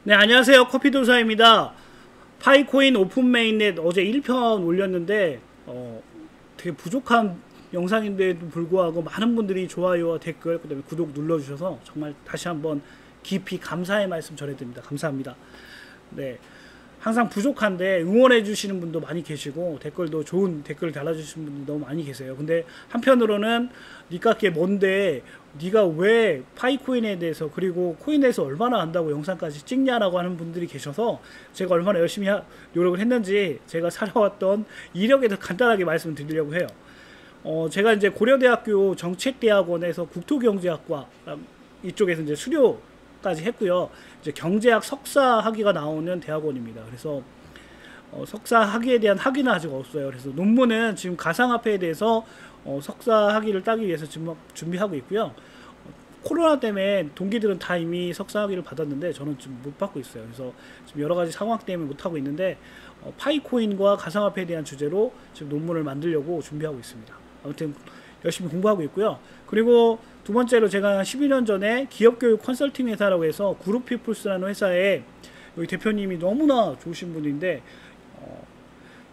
네, 안녕하세요. 커피도사입니다. 파이코인 오픈 메인넷 어제 1편 올렸는데 되게 부족한 영상인데도 불구하고 많은 분들이 좋아요와 댓글, 그 다음에 구독 눌러주셔서 정말 다시 한번 깊이 감사의 말씀 전해드립니다. 감사합니다. 네, 항상 부족한데 응원해 주시는 분도 많이 계시고 댓글도 좋은 댓글 달아주시는 분도 너무 많이 계세요. 근데 한편으로는 니가 그게 뭔데, 니가 왜 파이코인에 대해서 그리고 코인에서 얼마나 안다고 영상까지 찍냐라고 하는 분들이 계셔서 제가 얼마나 열심히 노력을 했는지 제가 살아왔던 이력에 대해서 간단하게 말씀드리려고 해요. 제가 이제 고려대학교 정책대학원에서 국토경제학과 이쪽에서 이제 수료까지 했고요. 이제 경제학 석사 학위가 나오는 대학원입니다. 그래서 석사 학위에 대한 학위는 아직 없어요. 그래서 논문은 지금 가상화폐에 대해서 석사 학위를 따기 위해서 지금 준비하고 있고요. 코로나 때문에 동기들은 다 이미 석사 학위를 받았는데 저는 지금 못 받고 있어요. 그래서 지금 여러 가지 상황 때문에 못 하고 있는데 파이코인과 가상화폐에 대한 주제로 지금 논문을 만들려고 준비하고 있습니다. 아무튼 열심히 공부하고 있고요. 그리고 두 번째로 제가 12년 전에 기업교육 컨설팅 회사라고 해서 그룹피플스라는 회사에 여기 대표님이 너무나 좋으신 분인데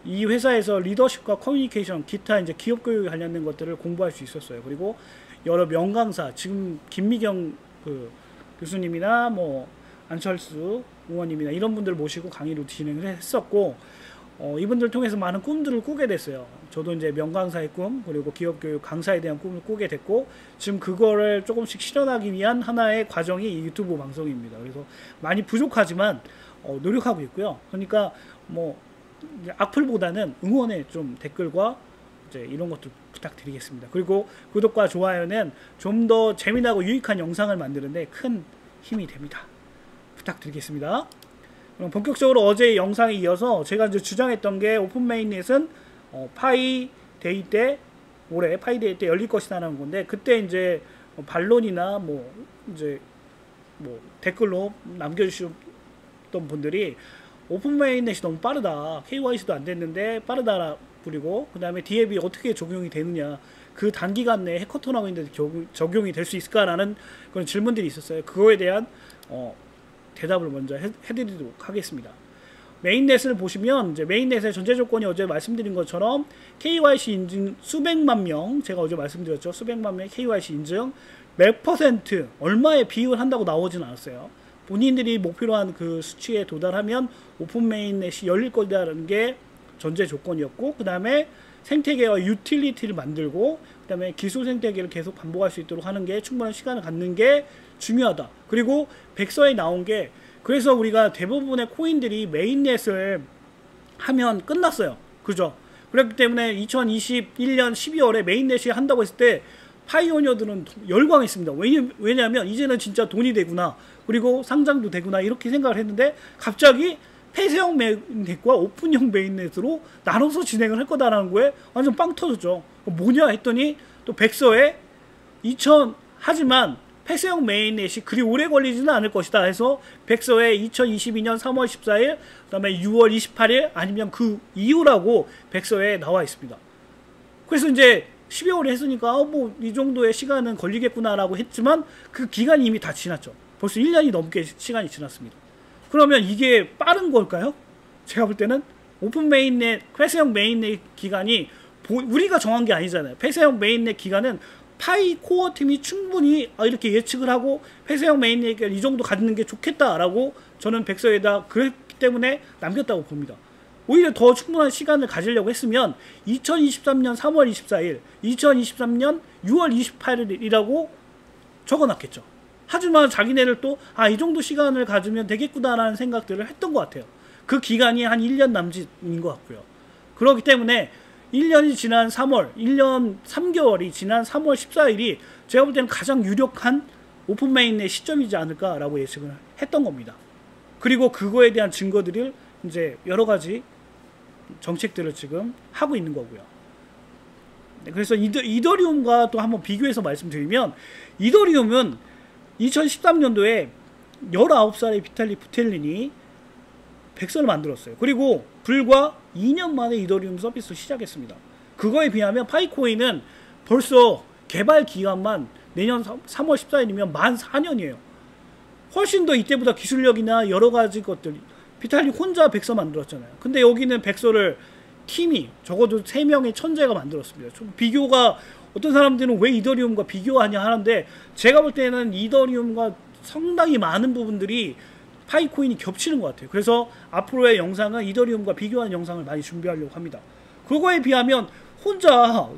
이 회사에서 리더십과 커뮤니케이션, 기타 이제 기업교육에 관련된 것들을 공부할 수 있었어요. 그리고 여러 명강사, 지금 김미경 교수님이나 뭐 안철수 의원님이나 이런 분들 모시고 강의를 진행을 했었고 이분들 통해서 많은 꿈들을 꾸게 됐어요. 저도 이제 명강사의 꿈, 그리고 기업교육 강사에 대한 꿈을 꾸게 됐고 지금 그거를 조금씩 실현하기 위한 하나의 과정이 이 유튜브 방송입니다. 그래서 많이 부족하지만 노력하고 있고요. 그러니까 뭐 악플보다는 응원의 좀 댓글과 이제 이런 것들 부탁드리겠습니다. 그리고 구독과 좋아요는 좀 더 재미나고 유익한 영상을 만드는데 큰 힘이 됩니다. 부탁드리겠습니다. 그럼 본격적으로 어제 영상에 이어서 제가 이제 주장했던 게 오픈 메인넷은 파이데이 때, 올해 파이데이 때 열릴 것이다라는 건데, 그때 이제 반론이나 뭐 이제 뭐 댓글로 남겨주셨던 분들이 오픈 메인넷이 너무 빠르다, KYC도 안 됐는데 빠르다, 그리고 그 다음에 디앱이 어떻게 적용이 되느냐, 그 단기간 내에 해커톤하고 있는데 적용이 될 수 있을까라는 그런 질문들이 있었어요. 그거에 대한 대답을 먼저 해드리도록 하겠습니다. 메인넷을 보시면 이제 메인넷의 전제 조건이 어제 말씀드린 것처럼 KYC 인증 수백만 명, 제가 어제 말씀드렸죠. 수백만 명의 KYC 인증, 몇 퍼센트 얼마에 비율 한다고 나오진 않았어요. 본인들이 목표로 한 그 수치에 도달하면 오픈 메인넷이 열릴 거라는 게 전제 조건이었고, 그 다음에 생태계와 유틸리티를 만들고, 그 다음에 기술 생태계를 계속 반복할 수 있도록 하는 게 충분한 시간을 갖는 게 중요하다. 그리고 백서에 나온 게, 그래서 우리가 대부분의 코인들이 메인넷을 하면 끝났어요. 그죠? 그렇기 때문에 2021년 12월에 메인넷이 한다고 했을 때 파이오니어들은 열광했습니다. 왜냐하면 이제는 진짜 돈이 되구나, 그리고 상장도 되구나, 이렇게 생각을 했는데 갑자기 폐쇄형 메인넷과 오픈형 메인넷으로 나눠서 진행을 할 거다라는 거에 완전 빵 터졌죠. 뭐냐 했더니 또 백서에 하지만 폐쇄형 메인넷이 그리 오래 걸리지는 않을 것이다 해서 백서에 2022년 3월 14일, 그 다음에 6월 28일 아니면 그 이후라고 백서에 나와 있습니다. 그래서 이제 12월에 했으니까 뭐 이 정도의 시간은 걸리겠구나라고 했지만 그 기간이 이미 다 지났죠. 벌써 1년이 넘게 시간이 지났습니다. 그러면 이게 빠른 걸까요? 제가 볼 때는 오픈 메인넷, 폐쇄형 메인넷 기간이 우리가 정한 게 아니잖아요. 폐쇄형 메인넷 기간은 파이 코어 팀이 충분히 이렇게 예측을 하고 폐쇄형 메인넷 이 정도 갖는 게 좋겠다라고 저는 백서에다 그랬기 때문에 남겼다고 봅니다. 오히려 더 충분한 시간을 가지려고 했으면 2023년 3월 24일, 2023년 6월 28일이라고 적어놨겠죠. 하지만 자기네를 또 이 정도 시간을 가지면 되겠구나라는 생각들을 했던 것 같아요. 그 기간이 한 1년 남짓인 것 같고요. 그렇기 때문에 1년이 지난 3월, 1년 3개월이 지난 3월 14일이 제가 볼 때는 가장 유력한 오픈 메인넷 시점이지 않을까라고 예측을 했던 겁니다. 그리고 그거에 대한 증거들을 이제 여러 가지 정책들을 지금 하고 있는 거고요. 그래서 이더리움과 또 한번 비교해서 말씀드리면, 이더리움은 2013년도에 19살의 비탈리 부텔린이 백서를 만들었어요. 그리고 불과 2년 만에 이더리움 서비스를 시작했습니다. 그거에 비하면 파이코인은 벌써 개발 기간만 내년 3월 14일이면 만 4년이에요. 훨씬 더 이때보다 기술력이나 여러 가지 것들 비탈릭 혼자 백서 만들었잖아요. 근데 여기는 백서를 팀이 적어도 3명의 천재가 만들었습니다. 좀 비교가 어떤 사람들은 왜 이더리움과 비교하냐 하는데 제가 볼 때는 이더리움과 상당히 많은 부분들이 파이코인이 겹치는 것 같아요. 그래서 앞으로의 영상은 이더리움과 비교하는 영상을 많이 준비하려고 합니다. 그거에 비하면 혼자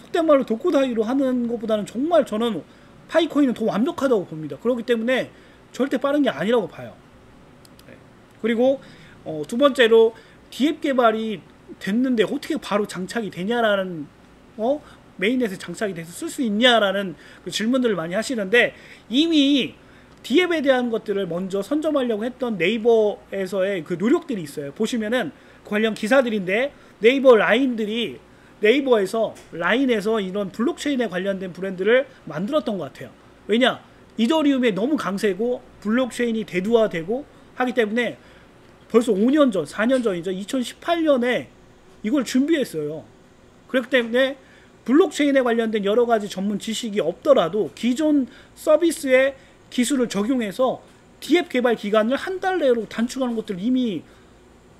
속된 말로 독고다이로 하는 것보다는 정말 저는 파이코인은 더 완벽하다고 봅니다. 그렇기 때문에 절대 빠른 게 아니라고 봐요. 그리고 두 번째로 디앱 개발이 됐는데 어떻게 바로 장착이 되냐라는 메인넷에 장착이 돼서 쓸 수 있냐라는 그 질문들을 많이 하시는데 이미 디앱에 대한 것들을 먼저 선점하려고 했던 네이버에서의 그 노력들이 있어요. 보시면은 관련 기사들인데 네이버 라인들이 네이버에서 라인에서 이런 블록체인에 관련된 브랜드를 만들었던 것 같아요. 왜냐? 이더리움에 너무 강세고 블록체인이 대두화되고 하기 때문에 벌써 5년 전, 4년 전이죠. 2018년에 이걸 준비했어요. 그렇기 때문에 블록체인에 관련된 여러 가지 전문 지식이 없더라도 기존 서비스의 기술을 적용해서 디앱 개발 기간을 한 달 내로 단축하는 것들을 이미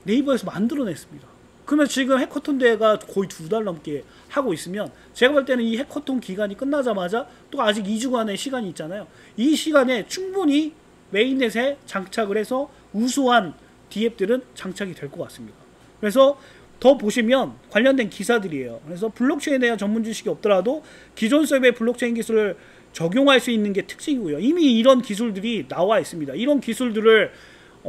네이버에서 만들어냈습니다. 그러면 지금 해커톤 대회가 거의 2달 넘게 하고 있으면 제가 볼 때는 이 해커톤 기간이 끝나자마자 또 아직 2주간의 시간이 있잖아요. 이 시간에 충분히 메인넷에 장착을 해서 우수한 디앱들은 장착이 될 것 같습니다. 그래서 더 보시면 관련된 기사들이에요. 그래서 블록체인에 대한 전문 지식이 없더라도 기존 서버의 블록체인 기술을 적용할 수 있는 게 특징이고요. 이미 이런 기술들이 나와 있습니다. 이런 기술들을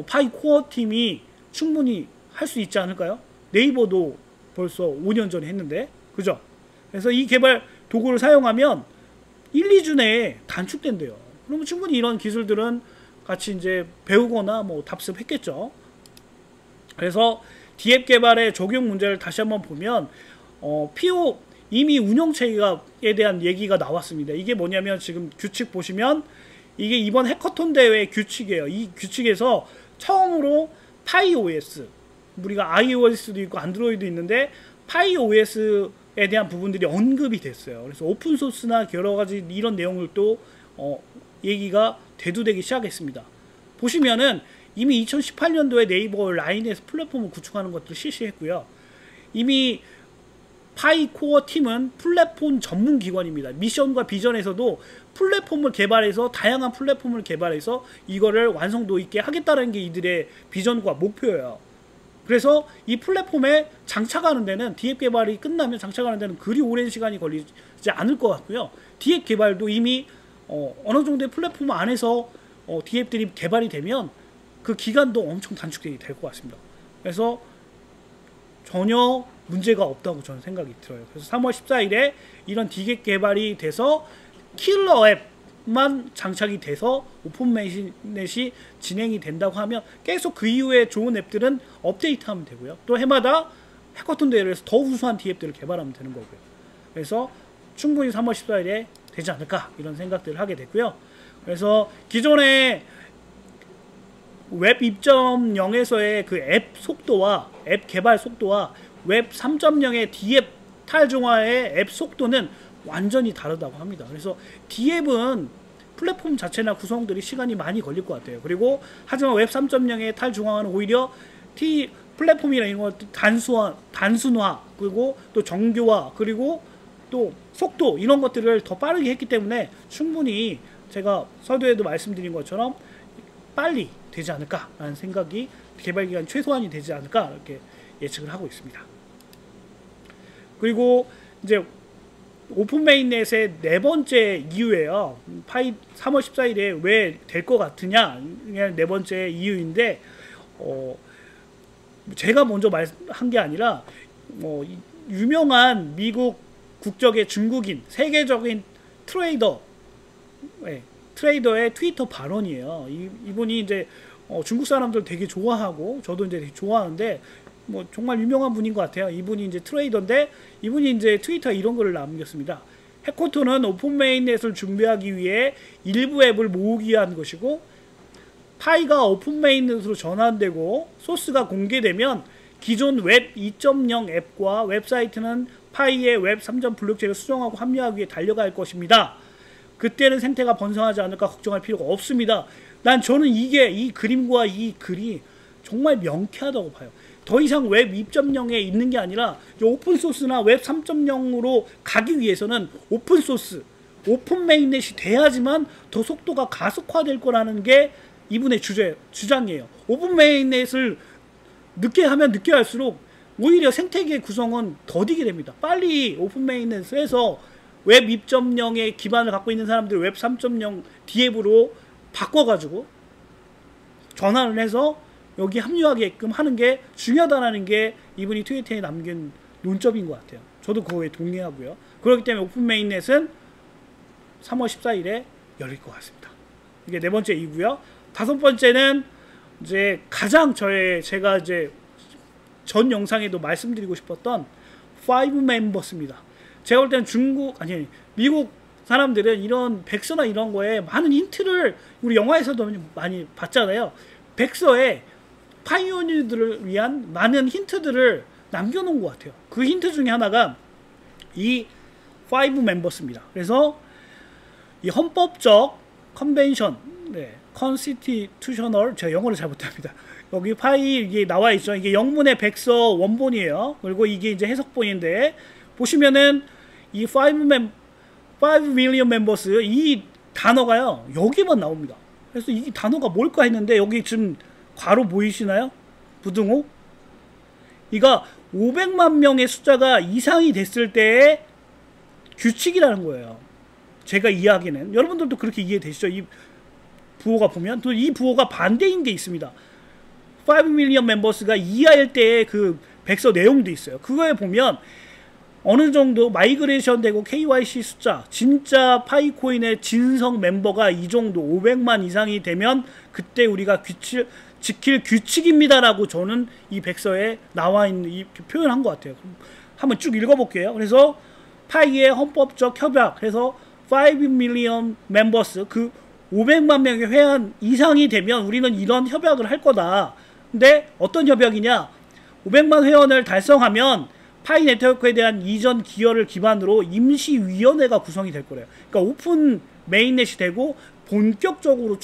파이 코어 팀이 충분히 할 수 있지 않을까요? 네이버도 벌써 5년 전에 했는데, 그죠? 그래서 이 개발 도구를 사용하면 1, 2주 내에 단축된대요. 그러면 충분히 이런 기술들은 같이 이제 배우거나 뭐 답습했겠죠. 그래서 디앱 개발의 적용 문제를 다시 한번 보면 PO 이미 운영체계에 대한 얘기가 나왔습니다. 이게 뭐냐면 지금 규칙 보시면 이게 이번 해커톤 대회의 규칙이에요. 이 규칙에서 처음으로 파이OS, 우리가 iOS도 있고 안드로이드 있는데 파이OS에 대한 부분들이 언급이 됐어요. 그래서 오픈소스나 여러가지 이런 내용들도 얘기가 대두되기 시작했습니다. 보시면은 이미 2018년도에 네이버 라인에서 플랫폼을 구축하는 것들을 실시했고요. 이미 파이코어 팀은 플랫폼 전문 기관입니다. 미션과 비전에서도 플랫폼을 개발해서 다양한 플랫폼을 개발해서 이거를 완성도 있게 하겠다는 게 이들의 비전과 목표예요. 그래서 이 플랫폼에 장착하는 데는 디앱 개발이 끝나면 장착하는 데는 그리 오랜 시간이 걸리지 않을 것 같고요. 디앱 개발도 이미 어느 정도의 플랫폼 안에서 디앱들이 개발이 되면 그 기간도 엄청 단축되게 될 것 같습니다. 그래서 전혀 문제가 없다고 저는 생각이 들어요. 그래서 3월 14일에 이런 디앱 개발이 돼서 킬러 앱만 장착이 돼서 오픈 메인넷이 진행이 된다고 하면 계속 그 이후에 좋은 앱들은 업데이트하면 되고요. 또 해마다 해커톤 대회를 해서 더 우수한 디앱들을 개발하면 되는 거고요. 그래서 충분히 3월 14일에 되지 않을까 이런 생각들을 하게 됐고요. 그래서 기존의 웹 2.0에서의 그 앱 속도와 앱 개발 속도와 웹 3.0의 디앱 탈중화의 앱 속도는 완전히 다르다고 합니다. 그래서 디앱은 플랫폼 자체나 구성들이 시간이 많이 걸릴 것 같아요. 그리고 하지만 웹 3.0의 탈중화는 오히려 플랫폼이나 이런 것 단순화 그리고 또 정교화 그리고 또 속도 이런 것들을 더 빠르게 했기 때문에 충분히 제가 서두에도 말씀드린 것처럼 빨리 되지 않을까라는 생각이 개발 기간 최소한이 되지 않을까 이렇게 예측을 하고 있습니다. 그리고 이제 오픈 메인넷의 네 번째 이유예요. 3월 14일에 왜 될 것 같으냐 네 번째 이유인데 제가 먼저 말한 게 아니라 유명한 미국 국적의 중국인 세계적인 트레이더의 트위터 발언이에요. 이분이 이제 중국 사람들 되게 좋아하고 저도 이제 되게 좋아하는데 정말 유명한 분인 것 같아요. 이분이 이제 트레이더인데 이분이 이제 트위터에 이런 글을 남겼습니다. 해커톤은 오픈 메인넷을 준비하기 위해 일부 앱을 모으기 위한 것이고 파이가 오픈 메인넷으로 전환되고 소스가 공개되면 기존 웹 2.0 앱과 웹사이트는 파이의 웹 3.0 블록체인을 수정하고 합류하기 위해 달려갈 것입니다. 그때는 생태가 번성하지 않을까 걱정할 필요가 없습니다. 저는 이 그림과 이 글이 정말 명쾌하다고 봐요. 더 이상 웹 2.0에 있는 게 아니라 오픈소스나 웹 3.0으로 가기 위해서는 오픈소스, 오픈 메인넷이 돼야지만 더 속도가 가속화될 거라는 게 이분의 주장이에요. 오픈 메인넷을 늦게 하면 늦게 할수록 오히려 생태계 구성은 더디게 됩니다. 빨리 오픈 메인넷을 해서 웹 2.0의 기반을 갖고 있는 사람들 웹 3.0 디앱으로 바꿔가지고 전환을 해서 여기 합류하게끔 하는 게 중요하다는 게 이분이 트위터에 남긴 논점인 것 같아요. 저도 그거에 동의하고요. 그렇기 때문에 오픈 메인넷은 3월 14일에 열릴 것 같습니다. 이게 네 번째 이고요. 다섯 번째는 이제 가장 제가 이제 전 영상에도 말씀드리고 싶었던 5 멤버스입니다. 제가 볼 때는 미국 사람들은 이런 백서나 이런 거에 많은 힌트를 우리 영화에서도 많이 봤잖아요. 백서에 파이오니어들을 위한 많은 힌트들을 남겨놓은 것 같아요. 그 힌트 중에 하나가 이 5 멤버스입니다. 그래서 이 헌법적 컨벤션, 컨스티튜셔널, 제가 영어를 잘 못합니다. 여기 파일 이게 나와 있죠. 이게 영문의 백서 원본이에요. 그리고 이게 이제 해석본인데 보시면은 이 5 million members 이 단어가요 여기만 나옵니다. 그래서 이 단어가 뭘까 했는데 여기 지금 괄호 보이시나요? 부등호? 이가 500만 명의 숫자가 이상이 됐을 때의 규칙이라는 거예요. 제가 이해하기는 여러분들도 그렇게 이해되시죠? 이 부호가 보면 또 이 부호가 반대인 게 있습니다. 5 million members가 이하일 때의 그 백서 내용도 있어요. 그거에 보면 어느 정도 마이그레이션 되고 KYC 숫자, 진짜 파이코인의 진성 멤버가 이 정도 500만 이상이 되면 그때 우리가 지킬 규칙입니다라고 저는 이 백서에 나와 있는 이 표현한 것 같아요. 한번 쭉 읽어볼게요. 그래서 파이의 헌법적 협약, 그래서 5 million members, 그 500만 명의 회원 이상이 되면 우리는 이런 협약을 할 거다. 근데 어떤 협약이냐? 500만 회원을 달성하면 파이 네트워크에 대한 이전 기여를 기반으로 임시위원회가 구성이 될 거래요. 그러니까 오픈 메인넷이 되고 본격적으로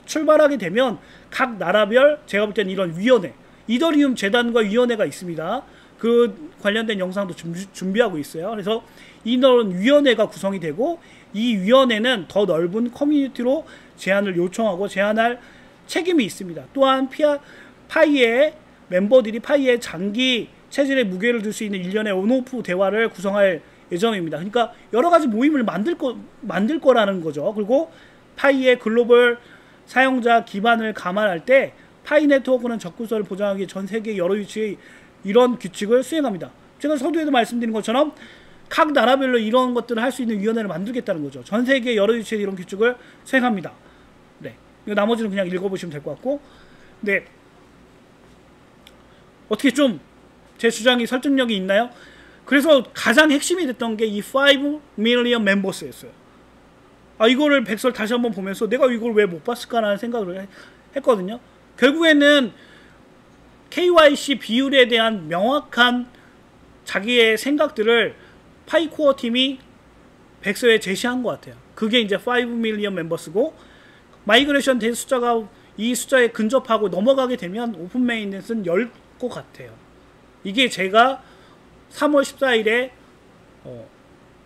출발하게 되면 각 나라별 제가 볼 때는 이런 위원회, 이더리움 재단과 위원회가 있습니다. 그 관련된 영상도 준비하고 있어요. 그래서 이런 위원회가 구성이 되고 이 위원회는 더 넓은 커뮤니티로 제안을 요청하고 제안할 책임이 있습니다. 또한 파이의 멤버들이 파이의 장기 체질에 무게를 둘 수 있는 일련의 온오프 대화를 구성할 예정입니다. 그러니까 여러 가지 모임을 만들 거라는 거죠. 그리고 파이의 글로벌 사용자 기반을 감안할 때 파이 네트워크는 적구설을 보장하기 전 세계 여러 위치의 이런 규칙을 수행합니다. 제가 서두에도 말씀드린 것처럼 각 나라별로 이런 것들을 할 수 있는 위원회를 만들겠다는 거죠. 전 세계 여러 위치의 이런 규칙을 수행합니다. 네, 나머지는 그냥 읽어보시면 될 것 같고, 네, 어떻게 좀 제 주장이 설득력이 있나요? 그래서 가장 핵심이 됐던 게 이 5 million members였어요. 이거를 백설 다시 한번 보면서 내가 이걸 왜 못 봤을까라는 생각을 했거든요. 결국에는 KYC 비율에 대한 명확한 자기의 생각들을 파이코어 팀이 백서에 제시한 것 같아요. 그게 이제 5 million members고, 마이그레이션 된 숫자가 이 숫자에 근접하고 넘어가게 되면 오픈 메인넷은 열 것 같아요. 이게 제가 3월 14일에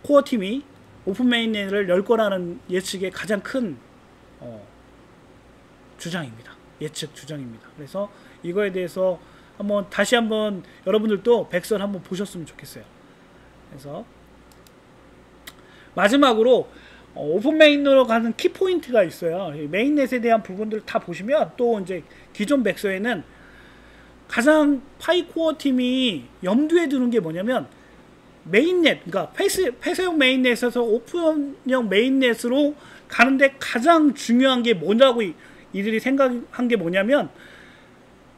코어 팀이 오픈 메인넷을 열 거라는 예측의 가장 큰 주장입니다. 예측 주장입니다. 그래서 이거에 대해서 다시 한번 여러분들도 백설 한번 보셨으면 좋겠어요. 그래서 마지막으로 오픈 메인으로 가는 키포인트가 있어요. 메인넷에 대한 부분들을 다 보시면 또 이제 기존 백서에는 가장 파이코어 팀이 염두에 두는 게 뭐냐면 메인넷, 그러니까 폐쇄형 메인넷에서 오픈형 메인넷으로 가는데 가장 중요한 게 뭐냐고 이들이 생각한 게 뭐냐면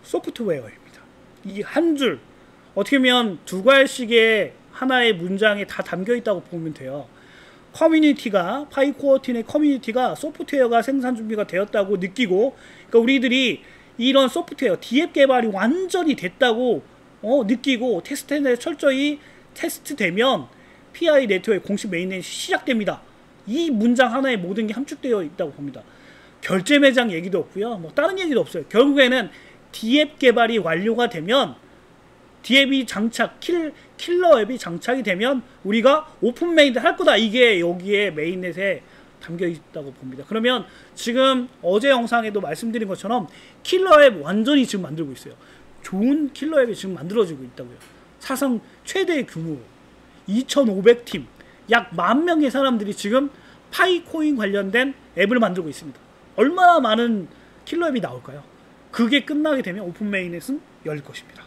소프트웨어입니다. 이 한 줄, 어떻게 보면 두 갈씩의 하나의 문장에 다 담겨 있다고 보면 돼요. 커뮤니티가, 파이코어 팀의 커뮤니티가 소프트웨어가 생산 준비가 되었다고 느끼고, 그러니까 우리들이 이런 소프트웨어, 디앱 개발이 완전히 됐다고 느끼고 테스트에 철저히 테스트되면 PI 네트워크의 공식 메인넷이 시작됩니다. 이 문장 하나에 모든 게 함축되어 있다고 봅니다. 결제 매장 얘기도 없고요. 뭐 다른 얘기도 없어요. 결국에는 D앱 개발이 완료가 되면 D앱이 장착, 킬러 앱이 장착이 되면 우리가 오픈 메인넷 할 거다. 이게 여기에 메인넷에 담겨 있다고 봅니다. 그러면 지금 어제 영상에도 말씀드린 것처럼 킬러 앱 완전히 지금 만들고 있어요. 좋은 킬러 앱이 지금 만들어지고 있다고요. 사상 최대 규모 2,500팀, 약 10,000명의 사람들이 지금 파이코인 관련된 앱을 만들고 있습니다. 얼마나 많은 킬러 앱이 나올까요? 그게 끝나게 되면 오픈 메인넷은 열릴 것입니다.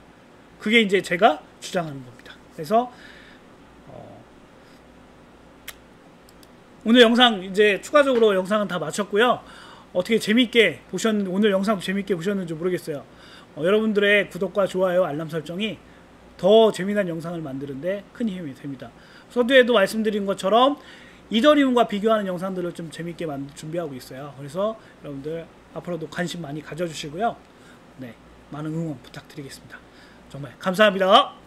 그게 이제 제가 주장하는 겁니다. 그래서 오늘 영상 이제 추가적으로 영상은 다 마쳤고요. 어떻게 재밌게 보셨는지, 오늘 영상도 재밌게 보셨는지 모르겠어요. 여러분들의 구독과 좋아요, 알람 설정이 더 재미난 영상을 만드는데 큰 힘이 됩니다. 서두에도 말씀드린 것처럼 이더리움과 비교하는 영상들을 좀 재밌게 준비하고 있어요. 그래서 여러분들 앞으로도 관심 많이 가져주시고요. 네, 많은 응원 부탁드리겠습니다. 정말 감사합니다.